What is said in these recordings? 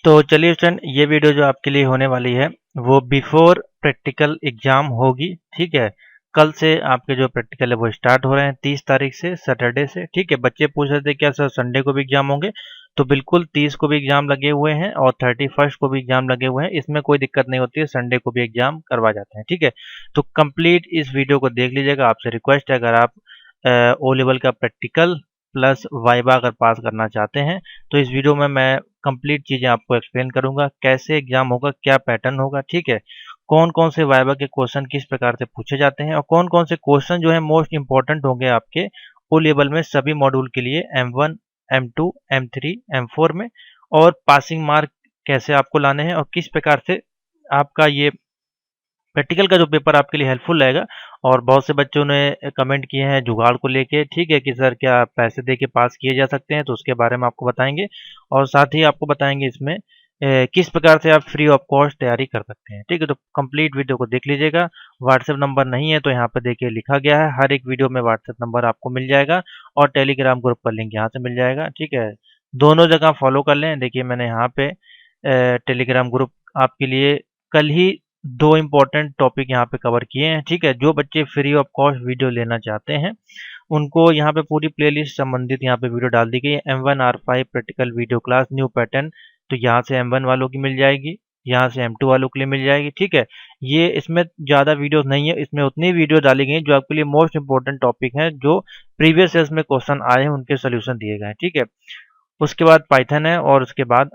तो चलिए स्टूडेंट, ये वीडियो जो आपके लिए होने वाली है वो बिफोर प्रैक्टिकल एग्जाम होगी। ठीक है, कल से आपके जो प्रैक्टिकल है वो स्टार्ट हो रहे हैं 30 तारीख से, सैटरडे से। ठीक है, बच्चे पूछ रहे थे क्या सर संडे को भी एग्जाम होंगे, तो बिल्कुल 30 को भी एग्जाम लगे हुए हैं और 31 को भी एग्जाम लगे हुए हैं। इसमें कोई दिक्कत नहीं होती है, संडे को भी एग्जाम करवा जाते हैं। ठीक है, तो कंप्लीट इस वीडियो को देख लीजिएगा। आपसे रिक्वेस्ट है, अगर आप ओ लेवल का प्रैक्टिकल प्लस वाइवा अगर पास करना चाहते हैं तो इस वीडियो में मैं कंप्लीट चीज़ें आपको एक्सप्लेन करूंगा, कैसे एग्जाम होगा, क्या पैटर्न होगा। ठीक है, कौन कौन से वाइवा के क्वेश्चन किस प्रकार से पूछे जाते हैं और कौन कौन से क्वेश्चन जो है मोस्ट इंपॉर्टेंट होंगे आपके ओ लेवल में सभी मॉड्यूल के लिए, M1 M2 M3 M4 में, और पासिंग मार्क कैसे आपको लाने हैं और किस प्रकार से आपका ये प्रैक्टिकल का जो पेपर आपके लिए हेल्पफुल रहेगा। और बहुत से बच्चों ने कमेंट किए हैं जुगाड़ को लेके। ठीक है, कि सर क्या पैसे दे के पास किए जा सकते हैं, तो उसके बारे में आपको बताएंगे और साथ ही आपको बताएंगे इसमें किस प्रकार से आप फ्री ऑफ कॉस्ट तैयारी कर सकते हैं। ठीक है, तो कंप्लीट वीडियो को देख लीजिएगा। व्हाट्सएप नंबर नहीं है तो यहाँ पे देखिए लिखा गया है, हर एक वीडियो में व्हाट्सएप नंबर आपको मिल जाएगा और टेलीग्राम ग्रुप का लिंक यहाँ से मिल जाएगा। ठीक है, दोनों जगह फॉलो कर लें। देखिए मैंने यहाँ पे टेलीग्राम ग्रुप आपके लिए कल ही 2 इम्पोर्टेंट टॉपिक यहाँ पे कवर किए हैं। ठीक है, जो बच्चे फ्री ऑफ कॉस्ट वीडियो लेना चाहते हैं उनको यहाँ पे पूरी प्लेलिस्ट संबंधित यहाँ पे वीडियो डाल दी गई है। M1 R5 practical video class new pattern, तो यहाँ से M1 वालों की मिल जाएगी, यहाँ से M2 वालों के लिए मिल जाएगी। ठीक है, ये इसमें ज़्यादा वीडियोस नहीं है, इसमें उतनी वीडियो डाली गई हैं जो आपके लिए मोस्ट इंपॉर्टेंट टॉपिक हैं, जो प्रीवियस ईयर्स में क्वेश्चन आए हैं उनके सोल्यूशन दिए गए हैं। ठीक है, उसके बाद पाइथन है और उसके बाद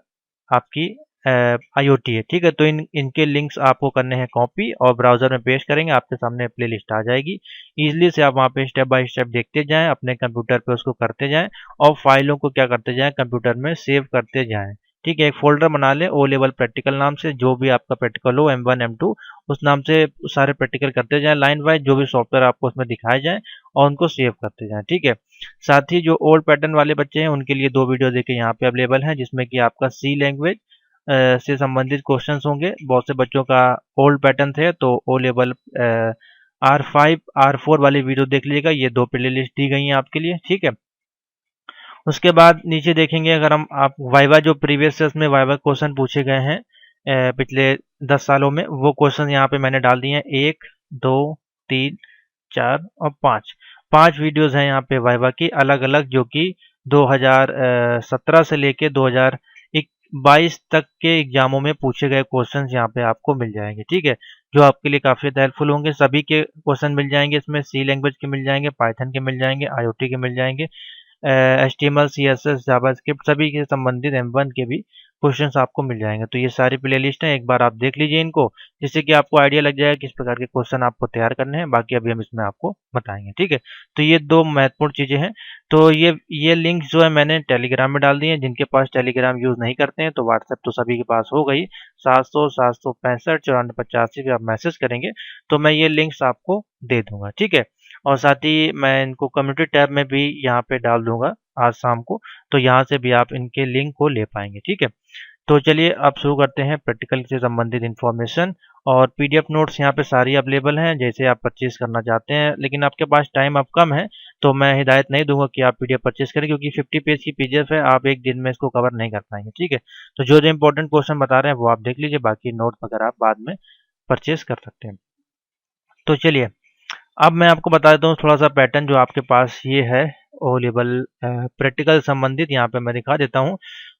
आपकी IoT है। ठीक है, तो इनके लिंक्स आपको करने हैं कॉपी और ब्राउजर में पेस्ट करेंगे, आपके सामने प्लेलिस्ट आ जाएगी। इजीली से आप वहाँ पे स्टेप बाय स्टेप देखते जाएं, अपने कंप्यूटर पे उसको करते जाएं और फाइलों को क्या करते जाएं, कंप्यूटर में सेव करते जाएं। ठीक है, एक फोल्डर बना लें ओ लेवल प्रैक्टिकल नाम से, जो भी आपका प्रैक्टिकल हो M1 M2 उस नाम से सारे प्रैक्टिकल करते जाएं लाइन वाइज, जो भी सॉफ्टवेयर आपको उसमें दिखाए जाएं और उनको सेव करते जाएं। ठीक है, साथ ही जो ओल्ड पैटर्न वाले बच्चे हैं उनके लिए 2 वीडियो देखिए यहाँ पे अवेलेबल हैं, जिसमें कि आपका सी लैंग्वेज से संबंधित क्वेश्चंस होंगे। बहुत से बच्चों का ओल्ड पैटर्न थे तो ओ लेवल R5 R4 वाली वीडियो देख लीजिएगा, ये 2 प्ले लिस्ट दी गई हैं आपके लिए। ठीक है, उसके बाद नीचे देखेंगे, अगर हम आप वाइवा जो प्रीवियस ईयर्स में वाइवा क्वेश्चन पूछे गए हैं पिछले 10 सालों में, वो क्वेश्चन यहाँ पे मैंने डाल दिए हैं। 1 2 3 4 और 5 वीडियोस हैं यहाँ पे वाइवा की अलग अलग, जो कि 2017 से लेके 2022 तक के एग्जामों में पूछे गए क्वेश्चंस यहाँ पे आपको मिल जाएंगे। ठीक है, जो आपके लिए काफ़ी हेल्पफुल होंगे। सभी के क्वेश्चन मिल जाएंगे इसमें, सी लैंग्वेज के मिल जाएंगे, पाइथन के मिल जाएंगे, IoT के मिल जाएंगे, HTML CSS जावास्क्रिप्ट सभी के संबंधित M1 के भी क्वेश्चंस आपको मिल जाएंगे। तो ये सारी प्लेलिस्ट हैं, एक बार आप देख लीजिए इनको, जिससे कि आपको आइडिया लग जाएगा किस प्रकार के क्वेश्चन आपको तैयार करने हैं। बाकी अभी हम इसमें आपको बताएंगे। ठीक है, तो ये 2 महत्वपूर्ण चीज़ें हैं। तो ये लिंक जो है मैंने टेलीग्राम में डाल दिए हैं। जिनके पास टेलीग्राम यूज़ नहीं करते हैं तो व्हाट्सएप तो सभी के पास हो गई, 700 765 9485 पे आप मैसेज करेंगे तो मैं ये लिंक्स आपको दे दूंगा। ठीक है, और साथ ही मैं इनको कम्युनिटी टैब में भी यहाँ पे डाल दूंगा आज शाम को, तो यहाँ से भी आप इनके लिंक को ले पाएंगे। ठीक है, तो चलिए अब शुरू करते हैं प्रैक्टिकल से संबंधित इन्फॉर्मेशन। और PDF नोट्स यहाँ पे सारी अवेलेबल हैं, जैसे आप परचेज करना चाहते हैं, लेकिन आपके पास टाइम अब कम है तो मैं हिदायत नहीं दूंगा कि आप PDF परचेज करें, क्योंकि 50 पेज की PDF है, आप एक दिन में इसको कवर नहीं कर पाएंगे। ठीक है, तो जो जो इंपॉर्टेंट क्वेश्चन बता रहे हैं वो आप देख लीजिए, बाकी नोट्स वगैरह आप बाद में परचेज कर सकते हैं। तो चलिए अब मैं आपको बता देता हूँ थोड़ा सा पैटर्न जो आपके पास ये है ओ लेवल प्रैक्टिकल संबंधित, यहाँ पे मैं दिखा देता हूँ।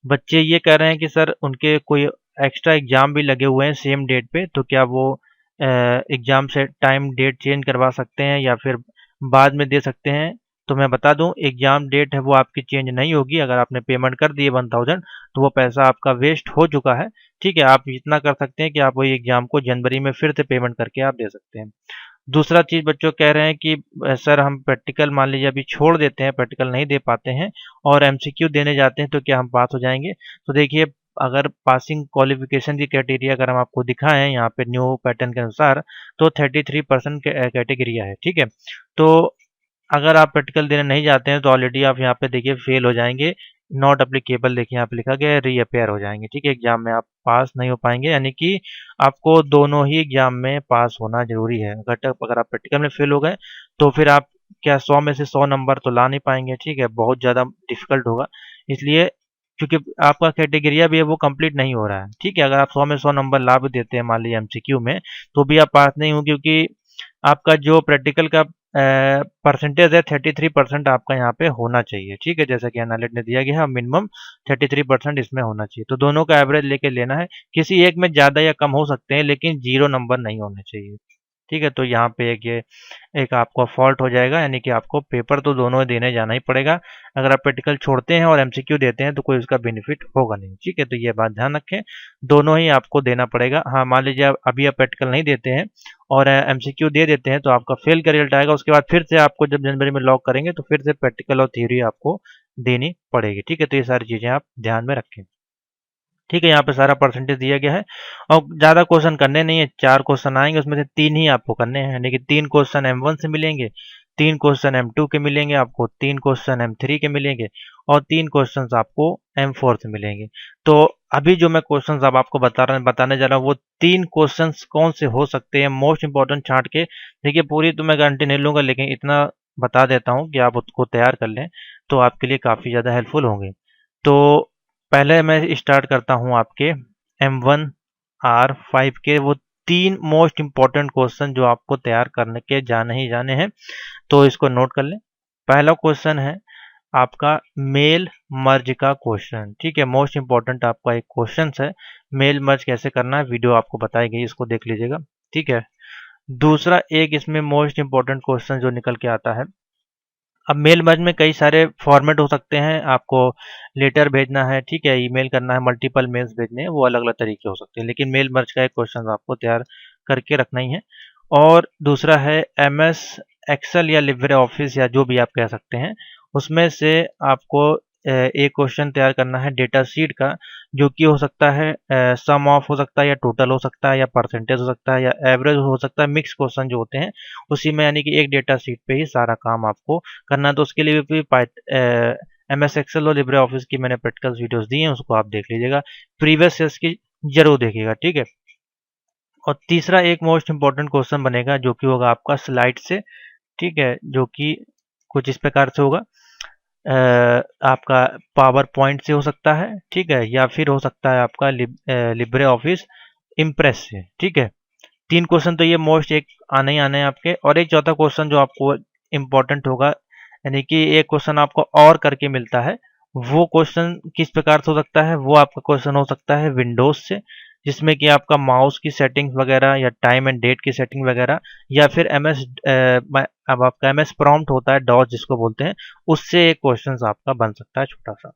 बच्चे ये कह रहे हैं कि सर उनके कोई एक्स्ट्रा एग्जाम भी लगे हुए हैं सेम डेट पे, तो क्या वो एग्जाम से टाइम डेट चेंज करवा सकते हैं या फिर बाद में दे सकते हैं। तो मैं बता दूं, एग्जाम डेट है वो आपकी चेंज नहीं होगी। अगर आपने पेमेंट कर दिए 1000 तो वो पैसा आपका वेस्ट हो चुका है। ठीक है, आप इतना कर सकते हैं कि आप वही एग्जाम को जनवरी में फिर से पेमेंट करके आप दे सकते हैं। दूसरा चीज़ बच्चों कह रहे हैं कि सर हम प्रैक्टिकल मान लीजिए अभी छोड़ देते हैं, प्रैक्टिकल नहीं दे पाते हैं और MCQ देने जाते हैं, तो क्या हम पास हो जाएंगे। तो देखिए, अगर पासिंग क्वालिफिकेशन की क्राइटेरिया अगर हम आपको दिखाएं यहाँ पे न्यू पैटर्न के अनुसार, तो 33% कैटेगरिया है। ठीक है, तो अगर आप प्रैक्टिकल देने नहीं जाते हैं तो ऑलरेडी आप यहाँ पे देखिए फेल हो जाएंगे। नॉट अप्लीकेबल देखिए यहाँ पे लिखा गया है, रीअपेयर हो जाएंगे। ठीक है, एग्जाम में आप पास नहीं हो पाएंगे, यानी कि आपको दोनों ही एग्जाम में पास होना जरूरी है। अगर आप प्रैक्टिकल में फेल हो गए तो फिर आप क्या 100 में से 100 नंबर तो ला नहीं पाएंगे। ठीक है, बहुत ज़्यादा डिफिकल्ट होगा। इसलिए क्योंकि आपका क्राइटेरिया भी है वो कंप्लीट नहीं हो रहा है। ठीक है, अगर आप 100 में 100 नंबर ला भी देते हैं मान लीजिए एमसीक्यू में, तो भी आप पास नहीं हो, क्योंकि आपका जो प्रैक्टिकल का परसेंटेज है 33% आपका यहाँ पे होना चाहिए। ठीक है, जैसा कि एनालिट ने दिया गया है, मिनिमम 33% इसमें होना चाहिए। तो दोनों का एवरेज लेके लेना है, किसी एक में ज़्यादा या कम हो सकते हैं लेकिन 0 नंबर नहीं होने चाहिए। ठीक है, तो यहाँ पे एक आपका फॉल्ट हो जाएगा, यानी कि आपको पेपर तो दोनों देने जाना ही पड़ेगा। अगर आप प्रैक्टिकल छोड़ते हैं और एमसीक्यू देते हैं तो कोई उसका बेनिफिट होगा नहीं। ठीक है, तो ये बात ध्यान रखें, दोनों ही आपको देना पड़ेगा। हाँ, मान लीजिए अभी आप प्रैक्टिकल नहीं देते हैं और एमसीक्यू दे देते हैं तो आपका फेल का रिजल्ट आएगा। उसके बाद फिर से आपको जब जनवरी में लॉक करेंगे तो फिर से प्रैक्टिकल और थ्योरी आपको देनी पड़ेगी। ठीक है, तो ये सारी चीज़ें आप ध्यान में रखें। ठीक है, यहाँ पे सारा परसेंटेज दिया गया है और ज़्यादा क्वेश्चन करने नहीं है, 4 क्वेश्चन आएंगे, उसमें से 3 ही आपको करने हैं, यानी कि 3 क्वेश्चन M1 से मिलेंगे, 3 क्वेश्चन M2 के मिलेंगे आपको, 3 क्वेश्चन M3 के मिलेंगे और 3 क्वेश्चन आपको M4 से मिलेंगे। तो अभी जो मैं क्वेश्चन अब आपको बताने जा रहा हूँ वो 3 क्वेश्चन कौन से हो सकते हैं मोस्ट इंपॉर्टेंट छांट के। देखिए, पूरी तो मैं गारंटी नहीं लूँगा लेकिन इतना बता देता हूँ कि आप उसको तैयार कर लें तो आपके लिए काफ़ी ज़्यादा हेल्पफुल होंगे। तो पहले मैं स्टार्ट करता हूं आपके M1R5 के वो 3 मोस्ट इंपॉर्टेंट क्वेश्चन जो आपको तैयार करने के जाने ही जाने हैं। तो इसको नोट कर लें। पहला क्वेश्चन है आपका मेल मर्ज का क्वेश्चन। ठीक है, मोस्ट इंपॉर्टेंट आपका एक क्वेश्चन है, मेल मर्ज कैसे करना है, वीडियो आपको बताई गई, इसको देख लीजिएगा। ठीक है, दूसरा एक इसमें मोस्ट इंपॉर्टेंट क्वेश्चन जो निकल के आता है, अब मेल मर्ज में कई सारे फॉर्मेट हो सकते हैं, आपको लेटर भेजना है, ठीक है, ईमेल करना है, मल्टीपल मेल्स भेजने हैं, वो अलग अलग तरीके हो सकते हैं, लेकिन मेल मर्ज का एक क्वेश्चन आपको तैयार करके रखना ही है। और दूसरा है MS एक्सेल या लिब्रे ऑफिस या जो भी आप कह सकते हैं, उसमें से आपको एक क्वेश्चन तैयार करना है डेटा शीट का, जो कि हो सकता है सम ऑफ हो सकता है या टोटल हो सकता है या परसेंटेज हो सकता है या एवरेज हो सकता है, मिक्स क्वेश्चन जो होते हैं उसी में, यानी कि एक डेटा शीट पे ही सारा काम आपको करना। तो उसके लिए भी MS एक्सेल और लिब्रे ऑफिस की मैंने प्रैक्टिकल वीडियोस दी हैं, उसको आप देख लीजिएगा, प्रीवियस ईयर्स की जरूर देखिएगा। ठीक है, और तीसरा एक मोस्ट इंपॉर्टेंट क्वेश्चन बनेगा जो कि होगा आपका स्लाइड से। ठीक है, जो कि कुछ इस प्रकार से होगा, आपका पावर पॉइंट से हो सकता है, ठीक है, या फिर हो सकता है आपका लिब्रे ऑफिस इम्प्रेस से। ठीक है, 3 क्वेश्चन तो ये मोस्ट एक आने ही आने हैं आपके। और एक चौथा क्वेश्चन जो आपको इम्पोर्टेंट होगा, यानी कि एक क्वेश्चन आपको और करके मिलता है, वो क्वेश्चन किस प्रकार से हो सकता है, वो आपका क्वेश्चन हो सकता है विंडोज से, जिसमें कि आपका माउस की सेटिंग्स वगैरह या टाइम एंड डेट की सेटिंग वगैरह, या फिर अब आपका MS प्रॉम्प्ट होता है, डॉस जिसको बोलते हैं, उससे एक क्वेश्चन आपका बन सकता है छोटा सा।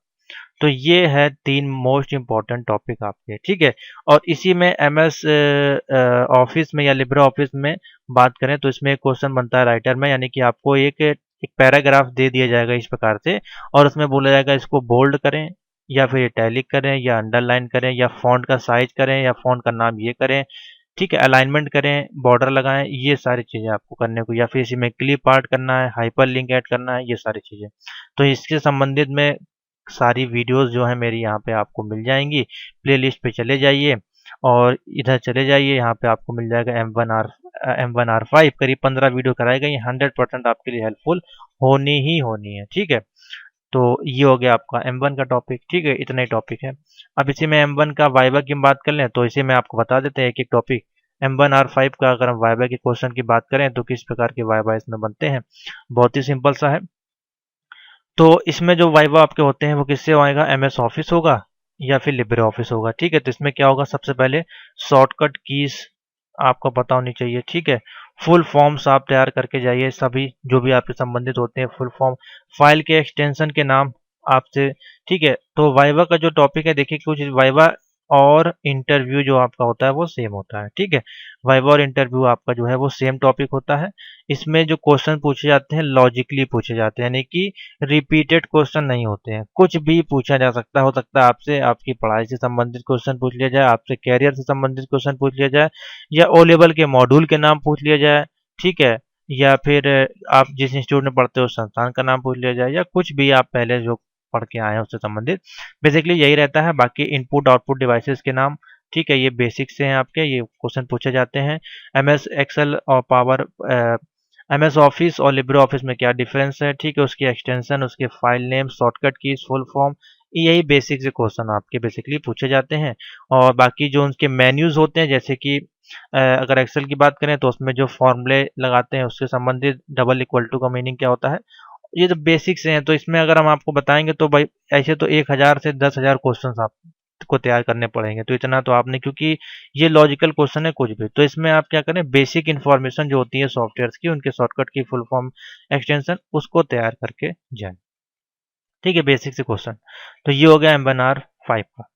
तो ये है 3 मोस्ट इंपॉर्टेंट टॉपिक आपके। ठीक है, और इसी में MS ऑफिस में या लिब्रे ऑफिस में बात करें तो इसमें एक क्वेश्चन बनता है राइटर में, यानी कि आपको एक पैराग्राफ दे दिया जाएगा इस प्रकार से, और उसमें बोला जाएगा इसको बोल्ड करें या फिर इटैलिक करें या अंडरलाइन करें या फॉन्ट का साइज करें या फॉन्ट का नाम ये करें। ठीक है, अलाइनमेंट करें, बॉर्डर लगाएं, ये सारी चीज़ें आपको करने को, या फिर इसी में क्लिप आर्ट करना है, हाइपर लिंक ऐड करना है, ये सारी चीज़ें। तो इसके संबंधित में सारी वीडियोस जो है मेरी यहाँ पे आपको मिल जाएंगी। प्लेलिस्ट पे चले जाइए और इधर चले जाइए, यहाँ पे आपको मिल जाएगा M1R5, करीब 15 वीडियो कराए गए, 100% आपके लिए हेल्पफुल होनी ही होनी है। ठीक है, तो ये हो गया आपका M1 का टॉपिक। ठीक है, इतना ही टॉपिक है। अब इसी में M1 का वाइवा की बात कर लें तो इसी में आपको बता देते हैं एक एक टॉपिक। M1R5 का अगर हम वाइवा के क्वेश्चन की बात करें तो किस प्रकार के वाइवा इसमें बनते हैं, बहुत ही सिंपल सा है। तो इसमें जो वाइवा आपके होते हैं वो किससे आएगा, MS ऑफिस होगा या फिर लिब्रे ऑफिस होगा। ठीक है, तो इसमें क्या होगा, सबसे पहले शॉर्टकट कीज आपको पता होनी चाहिए। ठीक है, फुल फॉर्म्स आप तैयार करके जाइए, सभी जो भी आपसे संबंधित होते हैं फुल फॉर्म, फाइल के एक्सटेंशन के नाम आपसे। ठीक है, तो वाइवा का जो टॉपिक है, देखिए कुछ वाइवा और इंटरव्यू जो आपका होता है वो सेम होता है। ठीक है, वाइवा और इंटरव्यू आपका जो है वो सेम टॉपिक होता है। इसमें जो क्वेश्चन पूछे जाते हैं लॉजिकली पूछे जाते हैं, यानी कि रिपीटेड क्वेश्चन नहीं होते हैं, कुछ भी पूछा जा सकता है। हो सकता है आपसे आपकी पढ़ाई से संबंधित क्वेश्चन पूछ लिया जाए, आपसे कैरियर से संबंधित क्वेश्चन पूछ लिया जाए, या ओ लेवल के मॉड्यूल के नाम पूछ लिया जाए। ठीक है, या फिर आप जिस इंस्टीट्यूट में पढ़ते हो उस संस्थान का नाम पूछ लिया जाए, या कुछ भी आप पहले जो पढ़ के आए हैं उससे संबंधित, बेसिकली यही रहता है। बाकी इनपुट आउटपुट डिवाइसेस के नाम, ठीक है, ये बेसिक से हैं आपके, ये क्वेश्चन पूछे जाते हैं। MS एक्सेल और पावर MS ऑफिस और लिब्रे ऑफिस में क्या डिफरेंस है, ठीक है, उसकी एक्सटेंशन, उसके file name, shortcut keys, full form, यही बेसिक से क्वेश्चन आपके बेसिकली पूछे जाते हैं। और बाकी जो उनके मेन्यूज होते हैं, जैसे कि अगर एक्सेल की बात करें तो उसमें जो फॉर्मूले लगाते हैं उससे संबंधित डबल इक्वल टू का मीनिंग क्या होता है, ये तो बेसिक्स हैं। तो इसमें अगर हम आपको बताएंगे तो भाई ऐसे तो 1000 से 10,000 क्वेश्चन आपको तैयार करने पड़ेंगे, तो इतना तो आपने, क्योंकि ये लॉजिकल क्वेश्चन है कुछ भी, तो इसमें आप क्या करें, बेसिक इन्फॉर्मेशन जो होती है सॉफ्टवेयर की, उनके शॉर्टकट की फुल फॉर्म एक्सटेंशन उसको तैयार करके जाए। ठीक है, बेसिक से क्वेश्चन। तो ये हो गया M1R5 का।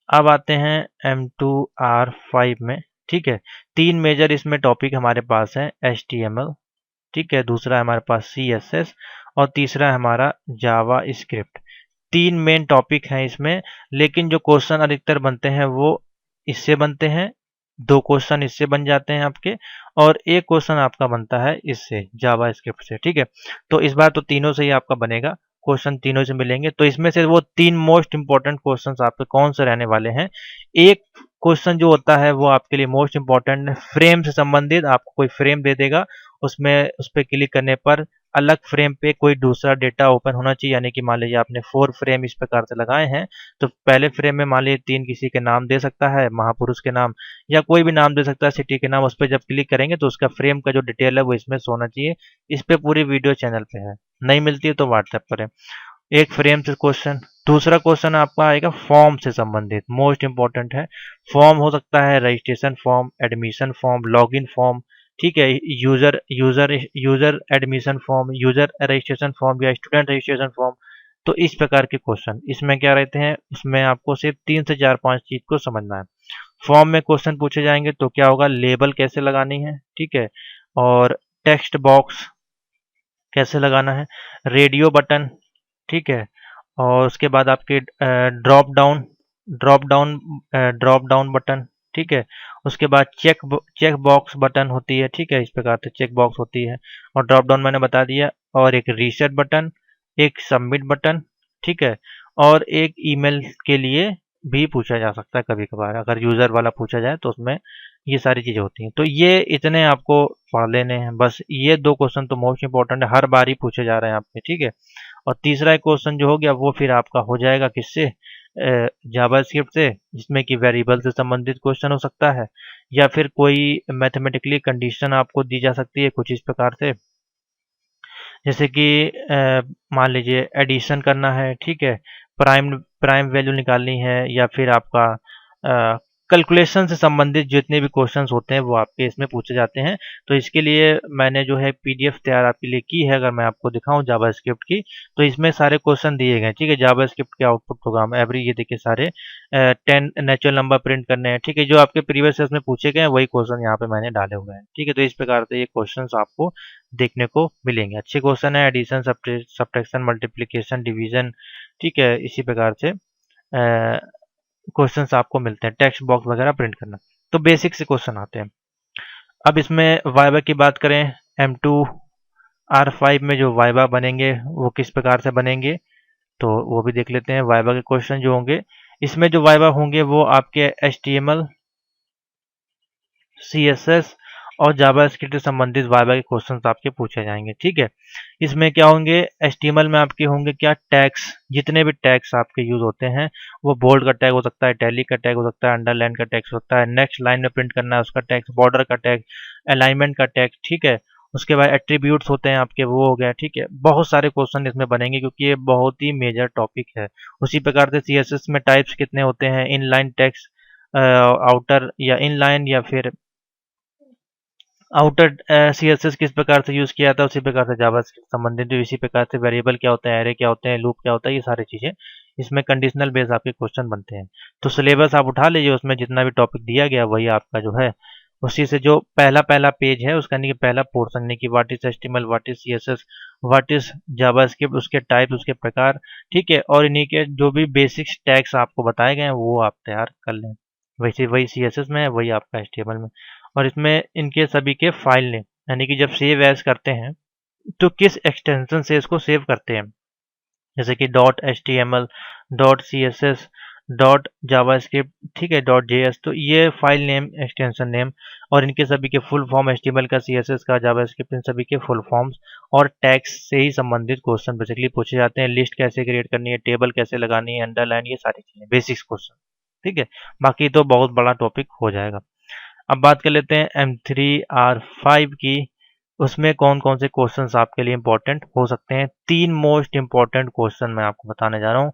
अब आते हैं M2R5 में। ठीक है, 3 मेजर इसमें टॉपिक हमारे पास है, HTML, ठीक है, दूसरा है हमारे पास CSS और तीसरा है हमारा जावा स्क्रिप्ट। 3 मेन टॉपिक हैं इसमें, लेकिन जो क्वेश्चन अधिकतर बनते हैं वो इससे बनते हैं, 2 क्वेश्चन इससे बन जाते हैं आपके, और 1 क्वेश्चन आपका बनता है इससे, जावा स्क्रिप्ट से। ठीक है, तो इस बार तो तीनों से ही आपका बनेगा, क्वेश्चन तीनों से मिलेंगे। तो इसमें से वो 3 मोस्ट इंपॉर्टेंट क्वेश्चंस आपके कौन से रहने वाले हैं। एक क्वेश्चन जो होता है वो आपके लिए मोस्ट इंपॉर्टेंट है, फ्रेम से संबंधित। आपको कोई फ्रेम दे देगा, उसमें उस पर क्लिक करने पर अलग फ्रेम पे कोई दूसरा डेटा ओपन होना चाहिए। यानी कि मान लीजिए आपने 4 फ्रेम इस प्रकार से लगाए हैं, तो पहले फ्रेम में मान लीजिए 3 किसी के नाम दे सकता है, महापुरुष के नाम या कोई भी नाम दे सकता है, सिटी के नाम। उस पर जब क्लिक करेंगे तो उसका फ्रेम का जो डिटेल है वो इसमें सोना चाहिए। इस पे पूरी वीडियो चैनल पे है, नहीं मिलती है तो व्हाट्सएप पर है। एक फ्रेम से क्वेश्चन। दूसरा क्वेश्चन आपका आएगा फॉर्म से संबंधित, मोस्ट इंपॉर्टेंट है। फॉर्म हो सकता है registration form, admission form, login form, ठीक है, user user user admission form, user registration form या स्टूडेंट रजिस्ट्रेशन फॉर्म। तो इस प्रकार के क्वेश्चन इसमें क्या रहते हैं, उसमें आपको सिर्फ 3 से 4-5 चीज को समझना है। फॉर्म में क्वेश्चन पूछे जाएंगे तो क्या होगा, लेबल कैसे लगानी है, ठीक है, और टेक्स्ट बॉक्स कैसे लगाना है, रेडियो बटन, ठीक है, और उसके बाद आपके ड्रॉप डाउन बटन, ठीक है, उसके बाद चेक बॉक्स बटन होती है, ठीक है, इस प्रकार से चेक बॉक्स होती है, और ड्रॉप डाउन मैंने बता दिया, और एक रीसेट बटन, एक सबमिट बटन, ठीक है, और एक ईमेल के लिए भी पूछा जा सकता है कभी कभार, अगर यूजर वाला पूछा जाए तो उसमें ये सारी चीजें होती हैं। तो ये इतने आपको पढ़ लेने हैं बस, ये 2 क्वेश्चन तो मोस्ट इंपॉर्टेंट है, हर बार ही पूछे जा रहे हैं आपके, ठीक है। और तीसरा एक क्वेश्चन जो हो गया वो फिर आपका हो जाएगा किससे, जावास्क्रिप्ट से, जिसमें कि वेरिएबल से संबंधित क्वेश्चन हो सकता है, या फिर कोई मैथमेटिकली कंडीशन आपको दी जा सकती है कुछ इस प्रकार से, जैसे कि मान लीजिए एडिशन करना है, ठीक है, प्राइम प्राइम वैल्यू निकालनी है, या फिर आपका कैलकुलेशन से संबंधित जितने भी क्वेश्चंस होते हैं वो आपके इसमें पूछे जाते हैं। तो इसके लिए मैंने जो है पीडीएफ तैयार आपके लिए की है, अगर मैं आपको दिखाऊं जावास्क्रिप्ट की, तो इसमें सारे क्वेश्चन दिए गए हैं, ठीक है। जावास्क्रिप्ट के आउटपुट प्रोग्राम एवरी, ये देखिए सारे 10 नेचुरल नंबर प्रिंट करने हैं, ठीक है, जो आपके प्रीवियस ईयर्स में पूछे गए हैं वही क्वेश्चन यहाँ पे मैंने डाले हुए हैं, ठीक है। तो इस प्रकार से ये क्वेश्चन आपको देखने को मिलेंगे, अच्छे क्वेश्चन है, एडिशन, सब्ट्रैक्शन, मल्टीप्लीकेशन, डिवीजन, ठीक है, इसी प्रकार से क्वेश्चंस आपको मिलते हैं, टेक्स्ट बॉक्स वगैरह प्रिंट करना। तो बेसिक से क्वेश्चन आते हैं। अब इसमें वाइवा की बात करें, M2R5 में जो वाइवा बनेंगे वो किस प्रकार से बनेंगे, तो वो भी देख लेते हैं। वाइवा के क्वेश्चन जो होंगे, इसमें जो वाइवा होंगे वो आपके HTML, CSS और जावास्क्रिप्ट से संबंधित वाइवा के क्वेश्चंस आपके पूछे जाएंगे, ठीक है। इसमें क्या होंगे, HTML में आपके होंगे क्या, टैग्स, जितने भी टैग्स आपके यूज होते हैं, वो बोल्ड का टैग हो सकता है, इटैलिक का टैग हो सकता है, अंडरलाइन का टैग हो सकता है, नेक्स्ट लाइन में प्रिंट करना है उसका टैग, बॉर्डर का टैग, अलाइनमेंट का टैग, ठीक है। उसके बाद एट्रीब्यूट्स होते हैं आपके, वो हो गया, ठीक है। बहुत सारे क्वेश्चन इसमें बनेंगे क्योंकि ये बहुत ही मेजर टॉपिक है। उसी प्रकार से CSS में टाइप्स कितने होते हैं, इनलाइन टेक्स्ट, आउटर या इनलाइन, या फिर आउटर CSS किस प्रकार से यूज किया था, उसी प्रकार से जावा से संबंधित भी इसी प्रकार से, वेरिएबल क्या होता है, एरे क्या होते हैं, लूप क्या होता है, ये सारी चीजें इसमें कंडीशनल बेस आपके क्वेश्चन बनते हैं। तो सिलेबस आप उठा लीजिए, उसमें जितना भी टॉपिक दिया गया वही आपका जो है, उसी से जो पहला पहला पेज है उसका नहीं, पहला पोर्सन नहीं कि what is HTML, what is CSS, what is JavaScript, उसके टाइप, उसके प्रकार, ठीक है, और इन्हीं के जो भी बेसिक टैग्स आपको बताए गए हैं वो आप तैयार कर लें। वैसे वही CSS में है, वही आपका HTML में। और इसमें इनके सभी के फाइल नेम, यानी कि जब सेव एज करते हैं तो किस एक्सटेंशन से इसको सेव करते हैं, जैसे कि .html, .css, डॉट जावास्क्रिप्ट, ठीक है, डॉट जेएस। तो ये फाइल नेम, एक्सटेंशन नेम और इनके सभी के फुल फॉर्म, एचटीएमएल का, सीएसएस का, जावास्क्रिप्ट, इन सभी के फुल फॉर्म्स और टैग्स से ही संबंधित क्वेश्चन बेसिकली पूछे जाते हैं। लिस्ट कैसे क्रिएट करनी है, टेबल कैसे लगानी है, अंडरलाइन, ये सारी चीजें बेसिक्स क्वेश्चन, ठीक है। बाकी तो बहुत बड़ा टॉपिक हो जाएगा। अब बात कर लेते हैं M3R5 की। उसमें कौन कौन से क्वेश्चंस आपके लिए इंपॉर्टेंट हो सकते हैं। 3 मोस्ट इंपॉर्टेंट क्वेश्चन मैं आपको बताने जा रहा हूँ।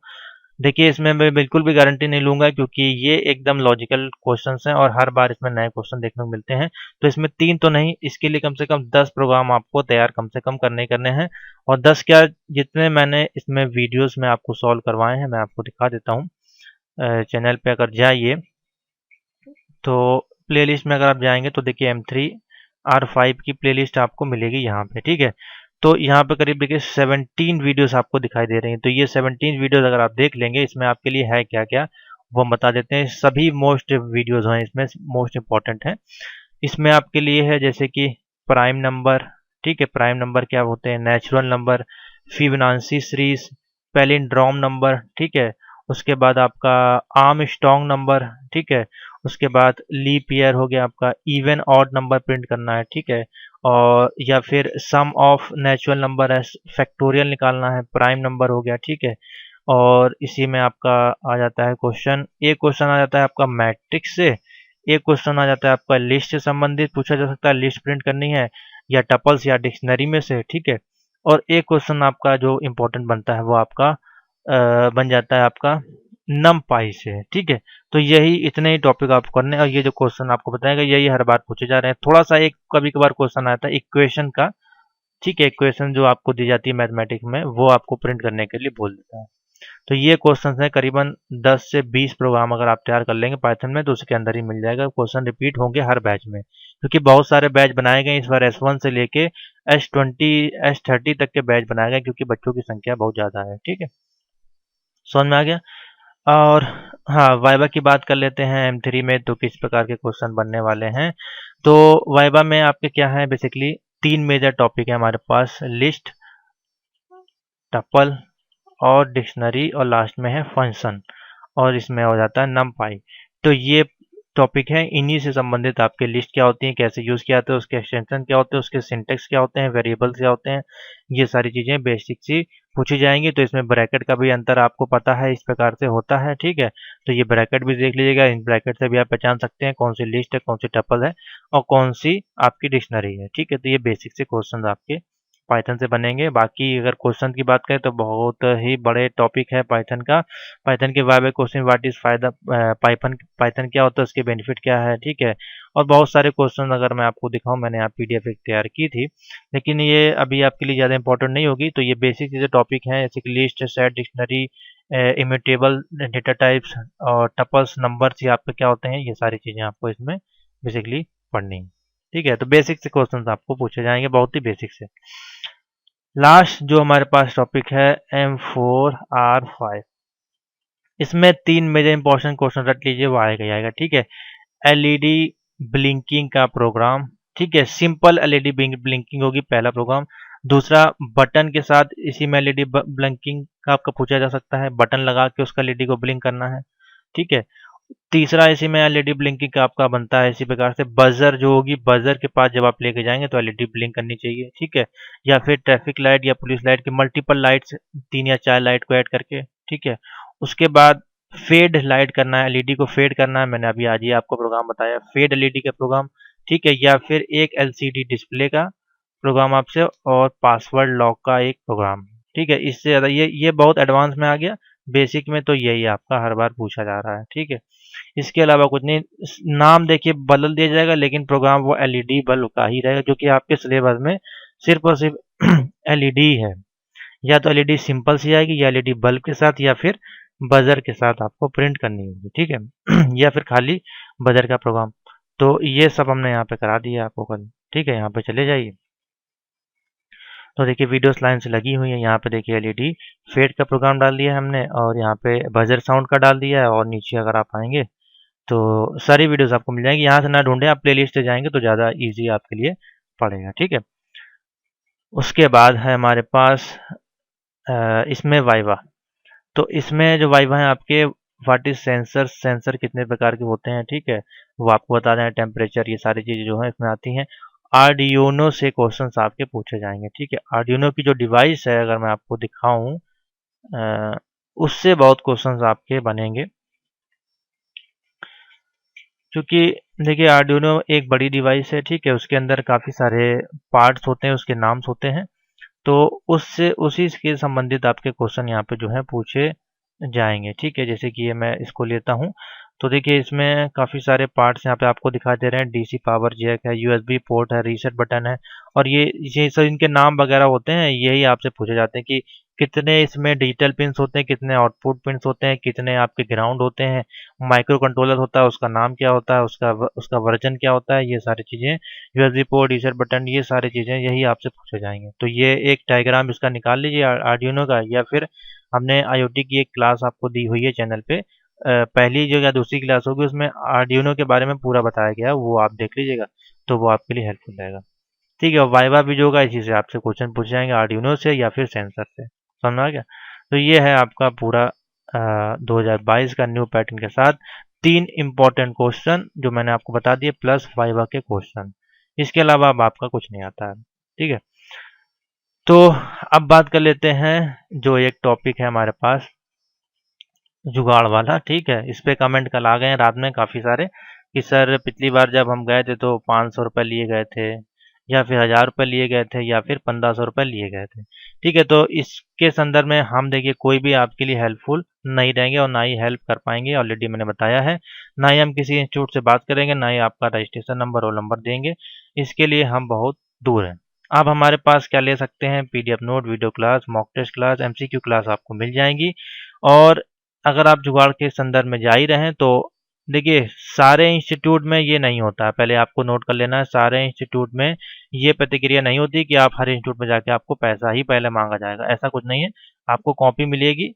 देखिए, इसमें मैं बिल्कुल भी गारंटी नहीं लूंगा क्योंकि ये एकदम लॉजिकल क्वेश्चंस हैं और हर बार इसमें नए क्वेश्चन देखने को मिलते हैं। तो इसमें 3 तो नहीं, इसके लिए कम से कम 10 प्रोग्राम आपको तैयार कम से कम करने ही करने हैं। और 10 क्या, जितने मैंने इसमें वीडियोस में आपको सॉल्व करवाए हैं मैं आपको दिखा देता हूँ। चैनल पे अगर जाइए तो प्लेलिस्ट में अगर आप जाएंगे तो देखिए M3R5 की प्लेलिस्ट आपको मिलेगी यहाँ पे, ठीक है। तो यहाँ पे करीब देखिए 17 वीडियोस आपको दिखाई दे रही हैं। तो ये 17 वीडियोस अगर आप देख लेंगे, इसमें आपके लिए है क्या क्या वो हम बता देते हैं। सभी मोस्ट वीडियोस हैं इसमें, मोस्ट इंपॉर्टेंट है। इसमें आपके लिए है जैसे कि प्राइम नंबर, ठीक है, प्राइम नंबर क्या होते हैं, natural number, Fibonacci series, palindrome number, ठीक है। उसके बाद आपका आर्मस्ट्रांग नंबर, ठीक है। उसके बाद लीप ईयर हो गया आपका, इवन ऑड नंबर प्रिंट करना है, ठीक है। और या फिर सम ऑफ नेचुरल नंबर है, फैक्टोरियल निकालना है, प्राइम नंबर हो गया, ठीक है। और इसी में आपका आ जाता है क्वेश्चन, एक क्वेश्चन आ जाता है आपका मैट्रिक्स से, एक क्वेश्चन आ जाता है आपका लिस्ट से संबंधित पूछा जा सकता है, लिस्ट प्रिंट करनी है या टपल्स या डिक्शनरी में से, ठीक है। और एक क्वेश्चन आपका जो इम्पोर्टेंट बनता है वो आपका बन जाता है आपका नमपाई से, ठीक है। तो यही इतने ही टॉपिक आपको करने हैं और ये जो क्वेश्चन आपको बताएगा यही हर बार पूछे जा रहे हैं। थोड़ा सा एक कभी कभार क्वेश्चन आता है इक्वेशन का, ठीक है, इक्वेशन जो आपको दी जाती है मैथमेटिक्स में वो आपको प्रिंट करने के लिए बोल देता है। तो ये क्वेश्चन है करीबन 10 से 20 प्रोग्राम अगर आप तैयार कर लेंगे पाइथन में तो उसके अंदर ही मिल जाएगा। क्वेश्चन रिपीट होंगे हर बैच में क्योंकि बहुत सारे बैच बनाए गए इस बार, S1 से लेके S20 S30 तक के बैच बनाए गए क्योंकि बच्चों की संख्या बहुत ज़्यादा है, ठीक है। समझ में आ गया। और हाँ, वाइवा की बात कर लेते हैं M3 में तो किस प्रकार के क्वेश्चन बनने वाले हैं। तो वाइवा में आपके क्या है, बेसिकली 3 मेजर टॉपिक है हमारे पास, लिस्ट, टपल और डिक्शनरी और लास्ट में है फंक्शन और इसमें हो जाता है नमपाई। तो ये टॉपिक है, इन्हीं से संबंधित आपके लिस्ट क्या होती है, कैसे यूज़ किया जाता है, उसके एक्सटेंशन क्या होते हैं, उसके सिंटेक्स क्या होते हैं, वेरिएबल्स क्या होते हैं, ये सारी चीज़ें बेसिक सी पूछी जाएंगी। तो इसमें ब्रैकेट का भी अंतर आपको पता है, इस प्रकार से होता है, ठीक है। तो ये ब्रैकेट भी देख लीजिएगा, इन ब्रैकेट से भी आप पहचान सकते हैं कौन सी लिस्ट है, कौन सी टपल है और कौन सी आपकी डिक्शनरी है, ठीक है। तो ये बेसिक से क्वेश्चन आपके पाइथन से बनेंगे। बाकी अगर क्वेश्चन की बात करें तो बहुत ही बड़े टॉपिक है पाइथन का। पाइथन के वाइवा क्वेश्चन, व्हाट इज फायदा, पाइथन पाइथन क्या होता है, उसके बेनिफिट क्या है, ठीक है। और बहुत सारे क्वेश्चन अगर मैं आपको दिखाऊं, मैंने यहाँ पीडीएफ एक तैयार की थी लेकिन ये अभी आपके लिए ज़्यादा इंपॉर्टेंट नहीं होगी। तो ये बेसिक चीज़ें टॉपिक हैं जैसे कि list, set, dictionary, immutable data types और टपल्स, नंबर्स, ये आपके क्या होते हैं, ये सारी चीज़ें आपको इसमें बेसिकली पढ़नी है, ठीक है। तो बेसिक से क्वेश्चन आपको पूछे जाएंगे, बहुत ही बेसिक से। लास्ट जो हमारे पास टॉपिक है M4R5, इसमें 3 मेजर इंपॉर्टेंट क्वेश्चन रख लीजिए, वो आएगा ही आएगा, ठीक है। एलईडी ब्लिंकिंग का प्रोग्राम, ठीक है, सिंपल एलईडी ब्लिंकिंग होगी पहला प्रोग्राम। दूसरा, बटन के साथ इसी में एलईडी ब्लिंकिंग का आपका पूछा जा सकता है, बटन लगा के उसका एलईडी को ब्लिंक करना है, ठीक है। तीसरा, इसी में एलईडी ब्लिंकिंग का आपका बनता है इसी प्रकार से, बजर जो होगी, बजर के पास जब आप लेके जाएंगे तो एलईडी ब्लिंक करनी चाहिए, ठीक है। या फिर ट्रैफिक लाइट या पुलिस लाइट की मल्टीपल लाइट्स, 3 या 4 लाइट को ऐड करके, ठीक है। उसके बाद फेड लाइट करना है, एलईडी को फेड करना है, मैंने अभी आज ही आपको प्रोग्राम बताया फेड एलईडी का प्रोग्राम, ठीक है। या फिर एक एलसीडी डिस्प्ले का प्रोग्राम आपसे और पासवर्ड लॉक का एक प्रोग्राम, ठीक है। इससे ज़्यादा ये बहुत एडवांस में आ गया, बेसिक में तो यही आपका हर बार पूछा जा रहा है, ठीक है। इसके अलावा कुछ नहीं, नाम देखिए बदल दिया जाएगा लेकिन प्रोग्राम वो एलईडी बल्ब का ही रहेगा जो कि आपके सिलेबस में सिर्फ और सिर्फ एलईडी है। या तो एलईडी सिंपल सी आएगी या एलईडी बल्ब के साथ या फिर बजर के साथ आपको प्रिंट करनी होगी, ठीक है। या फिर खाली बजर का प्रोग्राम। तो ये सब हमने यहाँ पे करा दिया आपको कल, ठीक है। यहाँ पे चले जाइए तो देखिए वीडियोस लाइन से लगी हुई है, यहाँ पे देखिए एलईडी फेड का प्रोग्राम डाल दिया है हमने और यहाँ पे बजर साउंड का डाल दिया है और नीचे अगर आप आएंगे तो सारी वीडियोस आपको मिल जाएंगी। यहाँ से ना ढूंढें, आप प्लेलिस्ट से जाएंगे तो ज़्यादा इजी आपके लिए पड़ेगा, ठीक है। उसके बाद है हमारे पास इसमें वाइवा। तो इसमें जो वाइवा है आपके व्हाट इज सेंसर, सेंसर कितने प्रकार के होते हैं, ठीक है, वो आपको बता दें, टेम्परेचर, ये सारी चीज़ें जो है इसमें आती हैं। आर्डिनो से क्वेश्चंस आपके पूछे जाएंगे, ठीक है। आर्डिनो की जो डिवाइस है अगर मैं आपको दिखाऊं, उससे बहुत क्वेश्चंस आपके बनेंगे, क्योंकि देखिए आर्डिनो एक बड़ी डिवाइस है, ठीक है, उसके अंदर काफ़ी सारे पार्ट्स होते हैं, उसके नाम्स होते हैं, तो उससे उसी के संबंधित आपके क्वेश्चन यहाँ पे जो है पूछे जाएंगे, ठीक है। जैसे कि ये मैं इसको लेता हूँ, तो देखिए इसमें काफ़ी सारे पार्ट्स यहाँ पे आपको दिखाई दे रहे हैं, डीसी पावर जैक है, यूएसबी पोर्ट है, रीसेट बटन है, और ये सब इनके नाम वगैरह होते हैं, यही आपसे पूछे जाते हैं कि कितने इसमें डिजिटल पिंस होते हैं, कितने आउटपुट पिंस होते हैं, कितने आपके ग्राउंड होते हैं, माइक्रो कंट्रोलर होता है उसका नाम क्या होता है, उसका वर्जन क्या होता है, ये सारी चीज़ें, यूएसबी पोर्ट, रीसेट बटन, ये सारी चीज़ें यही आपसे पूछे जाएंगे। तो ये एक डायग्राम इसका निकाल लीजिए आर्डिनो का, या फिर हमने आईओटी की एक क्लास आपको दी हुई है चैनल पे, पहली जो या दूसरी क्लास होगी उसमें आर्डिनो के बारे में पूरा बताया गया है, वो आप देख लीजिएगा, तो वो आपके लिए हेल्पफुल रहेगा, ठीक है। और वाइवा भी जो होगा इसी से आपसे क्वेश्चन पूछे जाएंगे, आर्डिनो से या फिर सेंसर से, समझ आ गया। तो ये है आपका पूरा 2022 का न्यू पैटर्न के साथ 3 इम्पोर्टेंट क्वेश्चन जो मैंने आपको बता दिए, प्लस वाइवा के क्वेश्चन, इसके अलावा अब आपका कुछ नहीं आता है, ठीक है। तो अब बात कर लेते हैं जो एक टॉपिक है हमारे पास, जुगाड़ वाला, ठीक है। इस पे कमेंट कल आ गए हैं रात में काफ़ी सारे कि सर पिछली बार जब हम गए थे तो 500 रुपये लिए गए थे, या फिर 1000 रुपये लिए गए थे, या फिर 1500 रुपये लिए गए थे, ठीक है। तो इसके संदर्भ में हम देखिए कोई भी आपके लिए हेल्पफुल नहीं रहेंगे और ना ही हेल्प कर पाएंगे, ऑलरेडी मैंने बताया है। ना ही हम किसी इंस्टीट्यूट से बात करेंगे, ना ही आपका रजिस्ट्रेशन नंबर रोल नंबर देंगे, इसके लिए हम बहुत दूर हैं। आप हमारे पास क्या ले सकते हैं, PDF note, video class, mock test class, MCQ class आपको मिल जाएंगी। और अगर आप जुगाड़ के संदर्भ में जा ही रहे हैं तो देखिए सारे इंस्टीट्यूट में ये नहीं होता है, पहले आपको नोट कर लेना है, सारे इंस्टीट्यूट में ये प्रतिक्रिया नहीं होती कि आप हर इंस्टीट्यूट में जाके आपको पैसा ही पहले मांगा जाएगा, ऐसा कुछ नहीं है। आपको कॉपी मिलेगी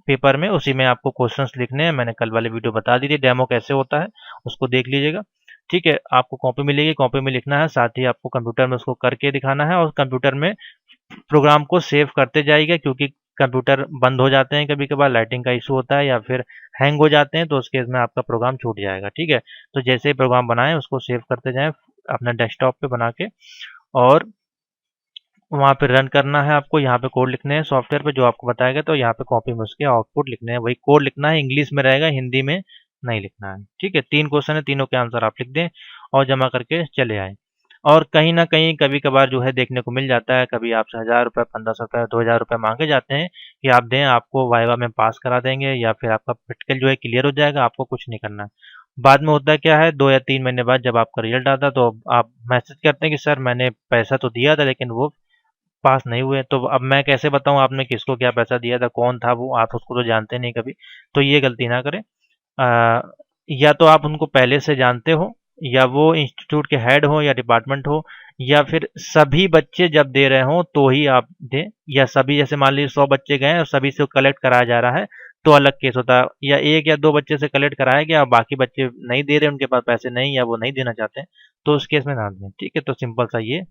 पेपर में, उसी में आपको क्वेश्चंस लिखने हैं, मैंने कल वाले वीडियो बता दी थी डेमो कैसे होता है, उसको देख लीजिएगा, ठीक है। आपको कॉपी मिलेगी, कॉपी में लिखना है, साथ ही आपको कंप्यूटर में उसको करके दिखाना है, और कंप्यूटर में प्रोग्राम को सेव करते जाइएगा, क्योंकि कंप्यूटर बंद हो जाते हैं कभी कभार, लाइटिंग का इशू होता है या फिर हैंग हो जाते हैं, तो उस केस में आपका प्रोग्राम छूट जाएगा, ठीक है। तो जैसे ही प्रोग्राम बनाएं उसको सेव करते जाएं अपना डेस्कटॉप पे बना के, और वहाँ पे रन करना है आपको, यहाँ पे कोड लिखने हैं सॉफ्टवेयर पे जो आपको बताएगा, तो यहाँ पे कॉपी में उसके आउटपुट लिखने हैं, वही कोड लिखना है, इंग्लिश में रहेगा, हिंदी में नहीं लिखना है, ठीक है। 3 क्वेश्चन है, तीनों के आंसर आप लिख दें और जमा करके चले आए। और कहीं ना कहीं कभी कभार जो है देखने को मिल जाता है, कभी आपसे 1000 रुपये, 1500 रुपये, 2000 रुपये मांगे जाते हैं कि आप दें, आपको वाइवा में पास करा देंगे, या फिर आपका प्रैक्टिकल जो है क्लियर हो जाएगा, आपको कुछ नहीं करना है। बाद में होता क्या है, 2 या 3 महीने बाद जब आपका रिजल्ट आता है तो आप मैसेज करते हैं कि सर मैंने पैसा तो दिया था लेकिन वो पास नहीं हुए, तो अब मैं कैसे बताऊं आपने किसको क्या पैसा दिया था, कौन था वो, आप उसको तो जानते नहीं कभी, तो ये गलती ना करें। या तो आप उनको पहले से जानते हो, या वो इंस्टीट्यूट के हेड हो या डिपार्टमेंट हो, या फिर सभी बच्चे जब दे रहे हो तो ही आप दें, या सभी, जैसे मान लीजिए 100 बच्चे गए और सभी से कलेक्ट कराया जा रहा है तो अलग केस होता है, या 1 या 2 बच्चे से कलेक्ट कराया गया और बाकी बच्चे नहीं दे रहे, उनके पास पैसे नहीं या वो नहीं देना चाहते हैं, तो उस केस में ना दें, ठीक है। तो सिंपल सा ये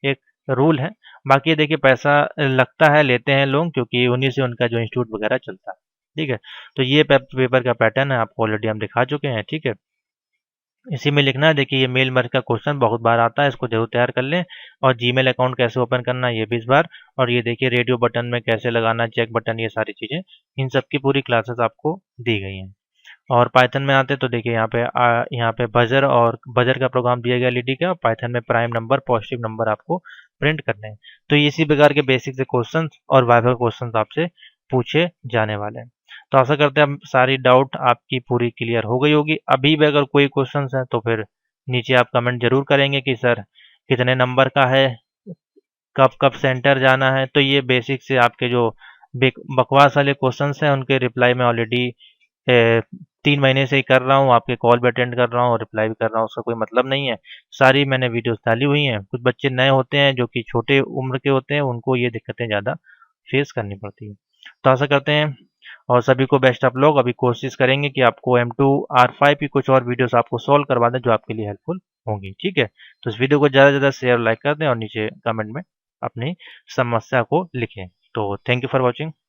एक रूल है। बाकी देखिए पैसा लगता है, लेते हैं लोग, क्योंकि उन्हीं से उनका जो इंस्टीट्यूट वगैरह चलता है, ठीक है। तो ये पेपर का पैटर्न है, आपको ऑलरेडी हम दिखा चुके हैं, ठीक है। इसी में लिखना है, देखिए ये मेल मर्ज का क्वेश्चन बहुत बार आता है, इसको जरूर तैयार कर लें। और जीमेल अकाउंट कैसे ओपन करना है ये भी इस बार, और ये देखिए रेडियो बटन में कैसे लगाना, चेक बटन, ये सारी चीज़ें, इन सब की पूरी क्लासेस आपको दी गई हैं। और पाइथन में आते तो देखिए यहाँ पे बजर, और बजर का प्रोग्राम दिया गया एलईडी का, पाइथन में प्राइम नंबर, पॉजिटिव नंबर आपको प्रिंट करने हैं। तो इसी प्रकार के बेसिक से क्वेश्चंस और वाइवा क्वेश्चंस आपसे पूछे जाने वाले हैं। तो आशा करते हैं अब सारी डाउट आपकी पूरी क्लियर हो गई होगी। अभी भी अगर कोई क्वेश्चंस हैं तो फिर नीचे आप कमेंट जरूर करेंगे कि सर कितने नंबर का है, कब कब सेंटर जाना है। तो ये बेसिक से आपके जो बकवास वाले क्वेश्चंस हैं उनके रिप्लाई में ऑलरेडी 3 महीने से ही कर रहा हूँ, आपके कॉल भी अटेंड कर रहा हूँ और रिप्लाई भी कर रहा हूँ, उसका कोई मतलब नहीं है। सारी मैंने वीडियोस डाली हुई हैं। कुछ बच्चे नए होते हैं जो कि छोटे उम्र के होते हैं, उनको ये दिक्कतें ज़्यादा फेस करनी पड़ती है। तो आशा करते हैं, और सभी को बेस्ट ऑफ लक। अभी कोशिश करेंगे कि आपको M2 R5 की कुछ और वीडियोस आपको सॉल्व करवा दें जो आपके लिए हेल्पफुल होंगी, ठीक है। तो इस वीडियो को ज़्यादा से ज़्यादा शेयर, लाइक कर दें और नीचे कमेंट में अपनी समस्या को लिखें। तो थैंक यू फॉर वॉचिंग।